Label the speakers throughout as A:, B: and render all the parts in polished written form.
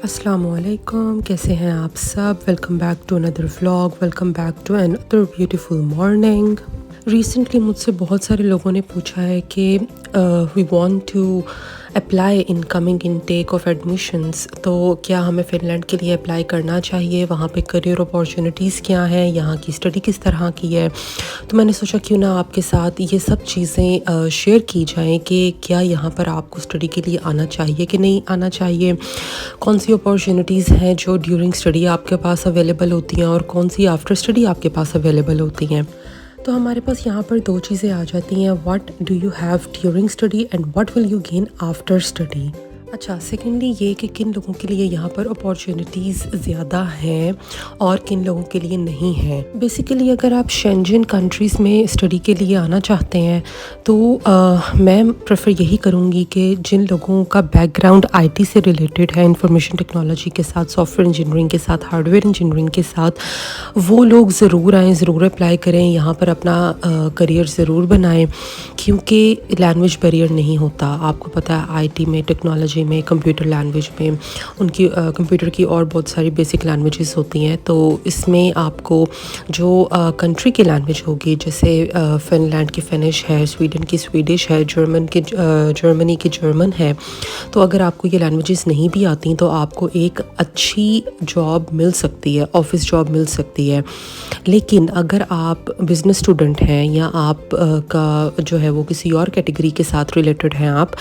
A: अस्सलामुअलैकुम, कैसे हैं आप सब? Welcome back to another vlog, welcome back to another beautiful morning. Recently मुझसे बहुत सारे लोगों ने पूछा है कि we want to apply incoming intake of admissions, तो क्या हमें फ़िनलैंड के लिए अप्लाई करना चाहिए? वहाँ पे करियर अपॉर्चुनिटीज़ क्या हैं? यहाँ की स्टडी किस तरह की है? तो मैंने सोचा क्यों ना आपके साथ ये सब चीज़ें शेयर की जाएँ कि क्या यहाँ पर आपको स्टडी के लिए आना चाहिए कि नहीं आना चाहिए? कौन सी अपॉर्चुनिटीज़ हैं जो ड्यूरिंग स्टडी आपके पास अवेलेबल होती हैं और कौन सी आफ्टर स्टडी आपके पास अवेलेबल होती हैं। तो हमारे पास यहाँ पर दो चीज़ें आ जाती हैं, what do you have during study and what will you gain after study. अच्छा, सेकेंडली ये कि किन लोगों के लिए यहाँ पर अपॉर्चुनिटीज़ ज़्यादा हैं और किन लोगों के लिए नहीं हैं। बेसिकली अगर आप शेंजन कंट्रीज़ में स्टडी के लिए आना चाहते हैं तो मैं प्रेफर यही करूँगी कि जिन लोगों का बैकग्राउंड आईटी से रिलेटेड है, इंफॉर्मेशन टेक्नोलॉजी के साथ, सॉफ्टवेयर इंजीनियरिंग के साथ, हार्डवेयर इंजीनियरिंग के साथ, वो लोग ज़रूर आएँ, ज़रूर अप्लाई करें, यहाँ पर अपना करियर ज़रूर बनाएं, क्योंकि लैंग्वेज बैरियर नहीं होता। आपको पता है आईटी में, टेक्नोलॉजी में, कंप्यूटर लैंग्वेज में उनकी कंप्यूटर की और बहुत सारी बेसिक लैंग्वेजेस होती हैं। तो इसमें आपको जो कंट्री की लैंग्वेज होगी, जैसे फिनलैंड की फिनिश है, स्वीडन की स्वीडिश है, जर्मनी की जर्मन है, तो अगर आपको ये लैंग्वेजेस नहीं भी आती तो आपको एक अच्छी जॉब मिल सकती है, ऑफिस जॉब मिल सकती है। लेकिन अगर आप बिज़नेस स्टूडेंट हैं या आप का जो है वो किसी और कैटेगरी के साथ रिलेटेड हैं आप,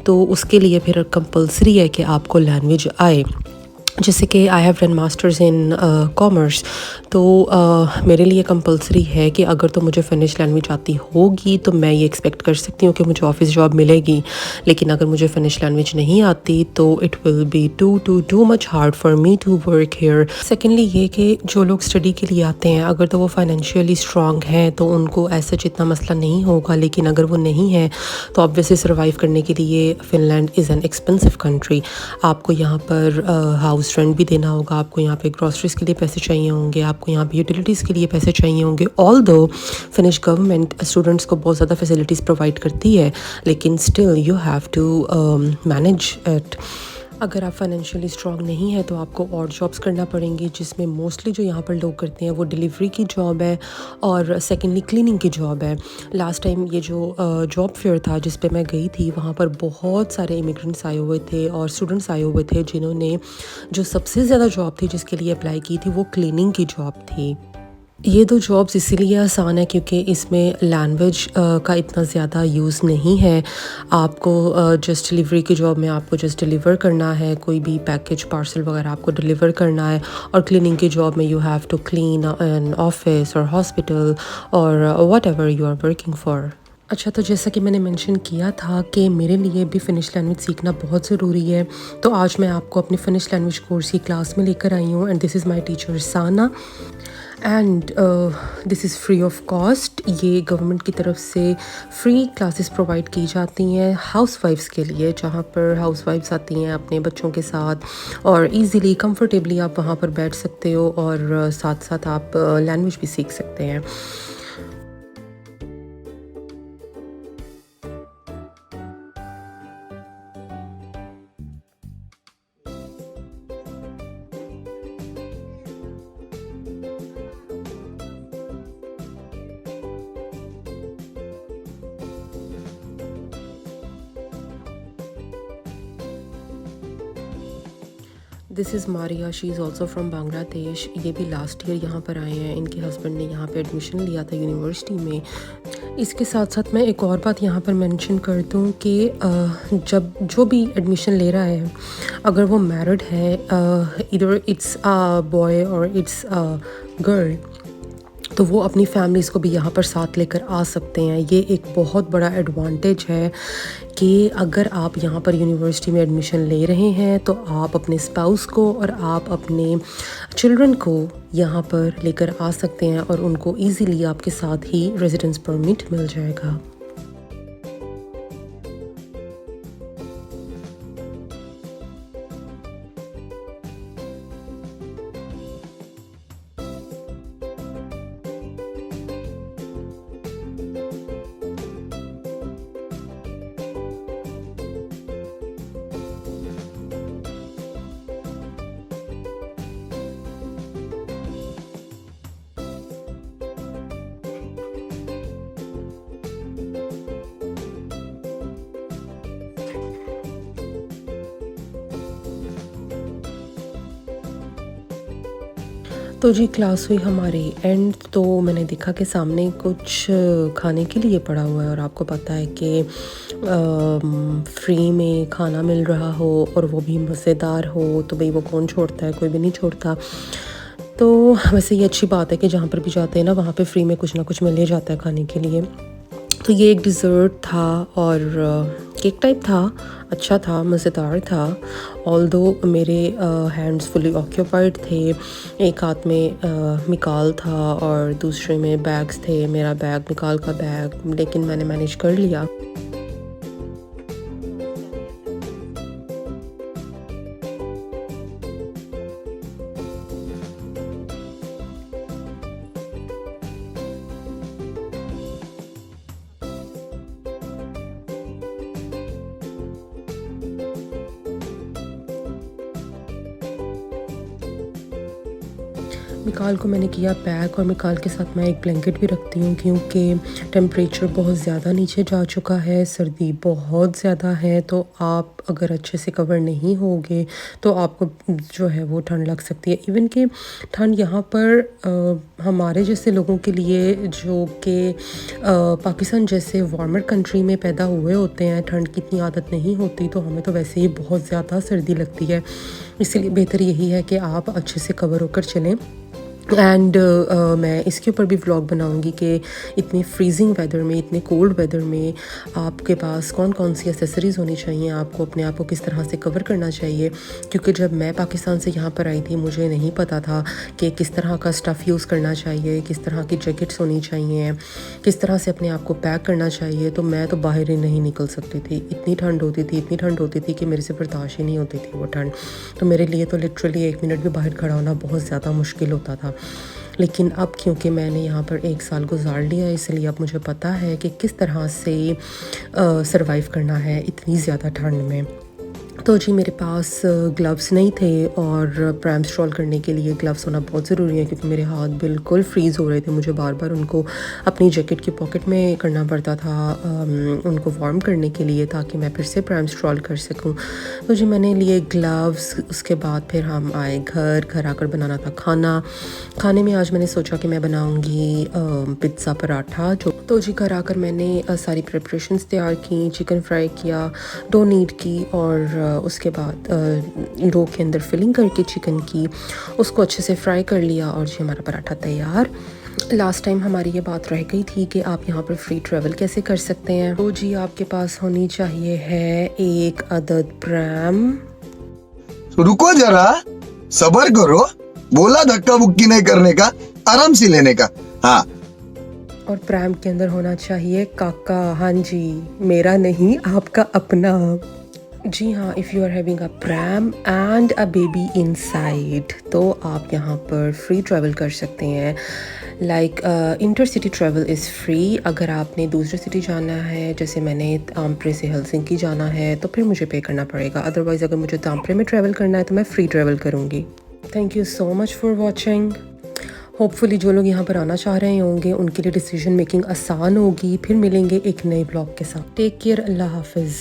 A: तो उसके लिए फिर कंपलसरी है कि आपको लैंग्वेज आए। जैसे कि I have done masters in commerce, तो मेरे लिए कंपलसरी है कि अगर तो मुझे फिनिश लैंग्वेज आती होगी तो मैं ये एक्सपेक्ट कर सकती हूँ कि मुझे ऑफिस जॉब मिलेगी। लेकिन अगर मुझे फिनिश लैंग्वेज नहीं आती तो it will be too much hard for me to work here. Secondly ये कि जो लोग स्टडी के लिए आते हैं, अगर तो वो फाइनेंशियली स्ट्रॉन्ग हैं तो उनको ऐसा जितना मसला नहीं होगा, लेकिन अगर वो नहीं है तो ऑब्वियसली सर्वाइव करने के लिए Finland is an expensive country. आपको यहाँ पर हाउस रेंट भी देना होगा, आपको यहाँ पे ग्रॉसरीज के लिए पैसे चाहिए होंगे, आपको यहाँ पे यूटिलिटीज़ के लिए पैसे चाहिए होंगे। ऑल्दो फिनिश गवर्नमेंट स्टूडेंट्स को बहुत ज़्यादा फैसिलिटीज़ प्रोवाइड करती है, लेकिन still you have to manage it. अगर आप फाइनेंशियली स्ट्रॉन्ग नहीं है तो आपको और जॉब्स करना पड़ेंगी, जिसमें मोस्टली जो यहाँ पर लोग करते हैं वो डिलीवरी की जॉब है और सेकेंडली क्लीनिंग की जॉब है। लास्ट टाइम ये जो जॉब फेयर था जिस पे मैं गई थी, वहाँ पर बहुत सारे इमिग्रेंट्स आए हुए थे और स्टूडेंट्स आए हुए थे, जिन्होंने जो सबसे ज़्यादा जॉब थी जिसके लिए अप्लाई की थी वो क्लीनिंग की जॉब थी। ये दो जॉब्स इसीलिए आसान है क्योंकि इसमें लैंग्वेज का इतना ज़्यादा यूज़ नहीं है। आपको जस्ट डिलीवरी की जॉब में आपको जस्ट डिलीवर करना है, कोई भी पैकेज पार्सल वगैरह आपको डिलीवर करना है, और क्लीनिंग की जॉब में you have to clean an office और हॉस्पिटल और whatever you are working for. अच्छा, तो जैसा कि मैंने मेंशन किया था कि मेरे लिए भी फ़िनिश लैंग्वेज सीखना बहुत ज़रूरी है, तो आज मैं आपको अपने फ़िनिश लैंग्वेज कोर्स की क्लास में लेकर आई हूँ and this is my teacher Sana and this is free of cost. ये गवर्नमेंट की तरफ से फ्री क्लासेस प्रोवाइड की जाती हैं हाउसवाइफ्स के लिए, जहाँ पर हाउसवाइफ्स आती हैं अपने बच्चों के साथ और इजीली कंफर्टेबली आप वहाँ पर बैठ सकते हो और साथ साथ आप लैंग्वेज भी सीख सकते हैं। This is Maria, she is also from Bangladesh. ये भी लास्ट ईयर यहाँ पर आए हैं, इनके हस्बैंड ने यहाँ पे एडमिशन लिया था यूनिवर्सिटी में। इसके साथ साथ मैं एक और बात यहाँ पर मेंशन कर दूँ कि जब जो भी एडमिशन ले रहा है, अगर वो मैरिड है, इधर इट्स अ बॉय और इट्स अ गर्ल, तो वो अपनी फैमिलीज़ को भी यहाँ पर साथ लेकर आ सकते हैं। ये एक बहुत बड़ा एडवांटेज है कि अगर आप यहाँ पर यूनिवर्सिटी में एडमिशन ले रहे हैं तो आप अपने स्पाउस को और आप अपने चिल्ड्रन को यहाँ पर लेकर आ सकते हैं और उनको इजीली आपके साथ ही रेजिडेंस परमिट मिल जाएगा। तो जी क्लास हुई हमारी एंड, तो मैंने देखा कि सामने कुछ खाने के लिए पड़ा हुआ है और आपको पता है कि फ्री में खाना मिल रहा हो और वो भी मज़ेदार हो तो भाई वो कौन छोड़ता है, कोई भी नहीं छोड़ता। तो वैसे ये अच्छी बात है कि जहाँ पर भी जाते हैं ना वहाँ पे फ्री में कुछ ना कुछ मिल ही जाता है खाने के लिए। तो ये एक डिज़र्ट था और केक टाइप था, अच्छा था, मज़ेदार था। ऑल्दो मेरे हैंड्स फुली ऑक्यूपाइड थे, एक हाथ में मिकाल था और दूसरे में बैग्स थे, मेरा बैग मिकाल का बैग, लेकिन मैंने मैनेज कर लिया। मिकाल को मैंने किया पैक और मिकाल के साथ मैं एक ब्लैंकेट भी रखती हूँ क्योंकि टेम्परेचर बहुत ज़्यादा नीचे जा चुका है, सर्दी बहुत ज़्यादा है। तो आप अगर अच्छे से कवर नहीं होगे तो आपको जो है वो ठंड लग सकती है। इवन कि ठंड यहाँ पर हमारे जैसे लोगों के लिए जो कि पाकिस्तान जैसे वार्मर कंट्री में पैदा हुए होते हैं, ठंड की इतनी आदत नहीं होती, तो हमें तो वैसे ही बहुत ज़्यादा सर्दी लगती है। इसलिए बेहतर यही है कि आप अच्छे से कवर होकर चलें। एंड मैं इसके ऊपर भी व्लॉग बनाऊंगी कि इतनी फ्रीजिंग वेदर में, इतने कोल्ड वेदर में आपके पास कौन कौन सी एसेसरीज़ होनी चाहिए, आपको अपने आप को किस तरह से कवर करना चाहिए। क्योंकि जब मैं पाकिस्तान से यहाँ पर आई थी मुझे नहीं पता था कि किस तरह का स्टफ़ यूज़ करना चाहिए, किस तरह की जैकेट्स होनी चाहिए, किस तरह से अपने आप को पैक करना चाहिए। तो मैं तो बाहर ही नहीं निकल सकती थी, इतनी ठंड होती थी, इतनी ठंड होती थी कि मेरे से बर्दाश्त ही नहीं होती थी वो ठंड। तो मेरे लिए तो लिटरली 1 मिनट भी बाहर खड़ा होना बहुत ज़्यादा मुश्किल होता था। लेकिन अब क्योंकि मैंने यहाँ पर 1 साल गुजार लिया, इसलिए अब मुझे पता है कि किस तरह से सरवाइव करना है इतनी ज़्यादा ठंड में। तो जी मेरे पास ग्लव्स नहीं थे और प्रैम स्ट्रॉल करने के लिए ग्लव्स होना बहुत ज़रूरी है क्योंकि मेरे हाथ बिल्कुल फ्रीज़ हो रहे थे। मुझे बार बार उनको अपनी जैकेट की पॉकेट में करना पड़ता था उनको वार्म करने के लिए, ताकि मैं फिर से प्रैम स्ट्रॉल कर सकूं। तो जी मैंने लिए ग्लव्स। उसके बाद फिर हम आए घर आकर बनाना था खाने में आज मैंने सोचा कि मैं बनाऊँगी पिज़्ज़ा पराठा। तो जी घर आकर मैंने सारी प्रिपरेशंस तैयार की, चिकन फ्राई किया, डो नीड की और उसके बाद डो के अंदर फिलिंग करके चिकन की उसको अच्छे से फ्राई कर लिया और जी हमारा पराठा तैयार। लास्ट टाइम हमारी ये बात रह गई थी कि आप यहाँ पर फ्री ट्रैवल कैसे कर सकते हैं। तो जी आपके पास होनी चाहिए है एक अदद प्रैम।
B: रुको जरा, सब्र करो, बोला धक्का बुक्की नहीं करने का, आराम से लेने का। हाँ,
A: और प्रैम के अंदर होना चाहिए काका। हाँ जी, मेरा नहीं, आपका अपना। जी हाँ, if you are having a pram and a baby inside तो आप यहाँ पर फ्री ट्रैवल कर सकते हैं। Like intercity travel is free. अगर आपने दूसरे सिटी जाना है, जैसे मैंने तामप्रे से हेलसिंकी जाना है, तो फिर मुझे पे करना पड़ेगा। अदरवाइज़ अगर मुझे तामप्रे में ट्रैवल करना है तो मैं फ्री ट्रैवल करूँगी। Thank you so much for watching. Hopefully जो लोग यहाँ पर आना चाह रहे होंगे उनके लिए डिसीजन मेकिंग आसान होगी। फिर मिलेंगे एक नए ब्लॉग के साथ। टेक केयर, अल्लाह हाफिज़।